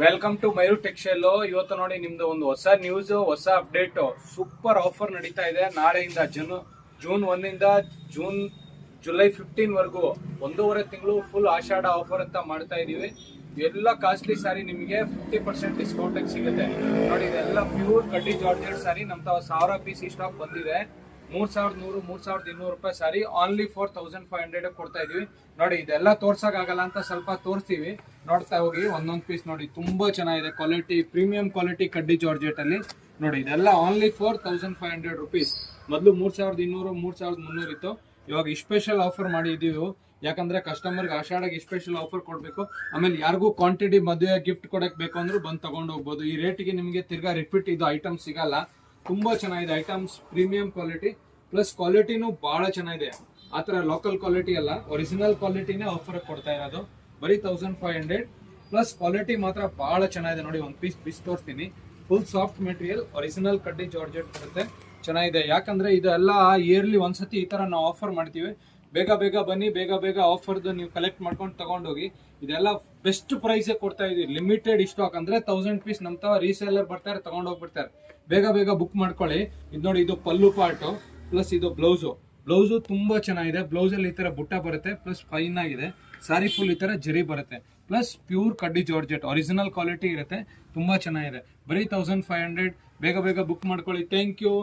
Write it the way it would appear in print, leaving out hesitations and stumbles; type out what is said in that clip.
Welcome to Mayur textile. ಇವತ್ತು ನೋಡಿ ನಿಮ್ದು ಒಂದು ಹೊಸ ನ್ಯೂಸ್, ಹೊಸ ಅಪ್ಡೇಟ್. ಸೂಪರ್ ಆಫರ್ ನಡೀತಾ ಇದೆ ನಾಳೆಯಿಂದ ಜೂನ್ 1 ಜುಲೈ 15 ವರೆಗೂ 1.5 ತಿಂಗಳು ಫುಲ್ ಆಷಾಢ ಆಫರ್ ಅಂತ ಮಾಡ್ತಾ ಇದೀವಿ. ಎಲ್ಲ ಕಾಸ್ಟ್ಲಿ ಸಾರಿ ನಿಮಗೆ 50% ಡಿಸ್ಕೌಂಟ್ ಸಿಗುತ್ತೆ ನೋಡಿ. ಇದೆಲ್ಲ ಪ್ಯೂರ್ ಕಡ್ಡಿ ಜಾರ್ಜೆಟ್ ಸಾರಿ. ನಮ್ಮ 1000 ಪೀಸ್ ಸ್ಟಾಕ್ ಬಂದಿದೆ. 3100 3200 ರೂಪಾಯಿ ಸಾರಿ ಆನ್ಲಿ 4500 ಕೊಡ್ತಾ ಇದೀವಿ ನೋಡಿ. ಇದೆಲ್ಲ ತೋರ್ಸಕ್ಕಾಗಲ್ಲ ಅಂತ ಸ್ವಲ್ಪ ತೋರಿಸ್ತೀವಿ, ನೋಡ್ತಾ ಹೋಗಿ ಒಂದೊಂದು ಪೀಸ್ ನೋಡಿ. ತುಂಬಾ ಚೆನ್ನಾಗಿದೆ ಕ್ವಾಲಿಟಿ, ಪ್ರೀಮಿಯಂ ಕ್ವಾಲಿಟಿ ಕಡ್ಡಿ ಜಾರ್ಜೆಟ್ ಅಲ್ಲಿ ನೋಡಿ. ಇದೆಲ್ಲ ಆನ್ಲಿ 4500 ರುಪೀಸ್. ಮೊದಲು 3200 3300 ಇತ್ತು. ಇವಾಗ ಸ್ಪೆಷಲ್ ಆಫರ್ ಮಾಡಿದೀವಿ, ಯಾಕಂದ್ರೆ ಕಸ್ಟಮರ್ಗೆ ಆಷಾಢಗೆ ಸ್ಪೆಷಲ್ ಆಫರ್ ಕೊಡಬೇಕು. ಆಮೇಲೆ ಯಾರಿಗೂ ಕ್ವಾಂಟಿಟಿ ಮದುವೆ ಗಿಫ್ಟ್ ಕೊಡಕ್ ಬೇಕು ಅಂದ್ರೂ ಬಂದು ತಗೊಂಡು ಹೋಗ್ಬೋದು. ಈ ರೇಟ್ಗೆ ನಿಮಗೆ ತಿರ್ಗಾ ರಿಪೀಟ್ ಇದು ಐಟಮ್ ಸಿಗಲ್ಲ. ತುಂಬಾ ಚೆನ್ನಾಗಿದೆ ಐಟಮ್ಸ್, ಪ್ರೀಮಿಯಂ ಕ್ವಾಲಿಟಿ ಪ್ಲಸ್ ಕ್ವಾಲಿಟಿನೂ ಬಹಳ ಚೆನ್ನಾಗಿದೆ. ಆತರ ಲೋಕಲ್ ಕ್ವಾಲಿಟಿ ಅಲ್ಲ, ಒರಿಜಿನಲ್ ಕ್ವಾಲಿಟಿನೇ ಆಫರ್ ಕೊಡ್ತಾ ಇರೋದು. ಬರೀ 1500 ಪ್ಲಸ್ ಕ್ವಾಲಿಟಿ ಮಾತ್ರ ಬಹಳ ಚೆನ್ನಾಗಿದೆ ನೋಡಿ. ಒಂದು ಪೀಸ್ ತೋರಿಸ್ತೀನಿ. ಫುಲ್ ಸಾಫ್ಟ್ ಮೆಟೀರಿಯಲ್, ಒರಿಜಿನಲ್ ಕಡ್ಡಿ ಜಾರ್ಜೆಟ್ ಬರುತ್ತೆ. ಚೆನ್ನಾಗಿದೆ, ಯಾಕಂದ್ರೆ ಇದೆಲ್ಲ ಇಯರ್ಲಿ ಒಂದ್ಸತಿ ಈ ತರ ನಾವು ಆಫರ್ ಮಾಡ್ತೀವಿ. ಬೇಗ ಬೇಗ ಬನ್ನಿ, ಬೇಗ ಆಫರ್ದು ನೀವು ಕಲೆಕ್ಟ್ ಮಾಡ್ಕೊಂಡು ತಗೊಂಡೋಗಿ. ಇದೆಲ್ಲ ಬೆಸ್ಟ್ ಪ್ರೈಸ್ ಕೊಡ್ತಾ ಇದೀವಿ. ಲಿಮಿಟೆಡ್ ಸ್ಟಾಕ್ ಅಂದ್ರೆ 1000 ಪೀಸ್ ನಮ್ಮ ರೀಸೇಲರ್ ಬರ್ತಾರೆ, ತಗೊಂಡೋಗ್ಬಿಡ್ತಾರೆ. ಬೇಗ ಬುಕ್ ಮಾಡ್ಕೊಳ್ಳಿ. ಇದು ನೋಡಿ, ಇದು ಪಲ್ಲು ಪಾರ್ಟ್ ಪ್ಲಸ್ ಇದು ಬ್ಲೌಸು ತುಂಬಾ ಚೆನ್ನಾಗಿದೆ. ಬ್ಲೌಸ್ ಅಲ್ಲಿ ಈ ತರ ಬುಟ್ಟ ಬರುತ್ತೆ, ಪ್ಲಸ್ ಫೈನ್ ಆಗಿದೆ. ಸಾರಿ ಫುಲ್ ಈ ತರ ಜರಿ ಬರುತ್ತೆ, ಪ್ಲಸ್ ಪ್ಯೂರ್ ಕಡ್ಡಿ ಜಾರ್ಜೆಟ್ ಒರಿಜಿನಲ್ ಕ್ವಾಲಿಟಿ ಇರುತ್ತೆ. ತುಂಬಾ ಚೆನ್ನಾಗಿದೆ. ಬರೀ 1500. ಬೇಗ ಬುಕ್ ಮಾಡ್ಕೊಳ್ಳಿ. Thank you.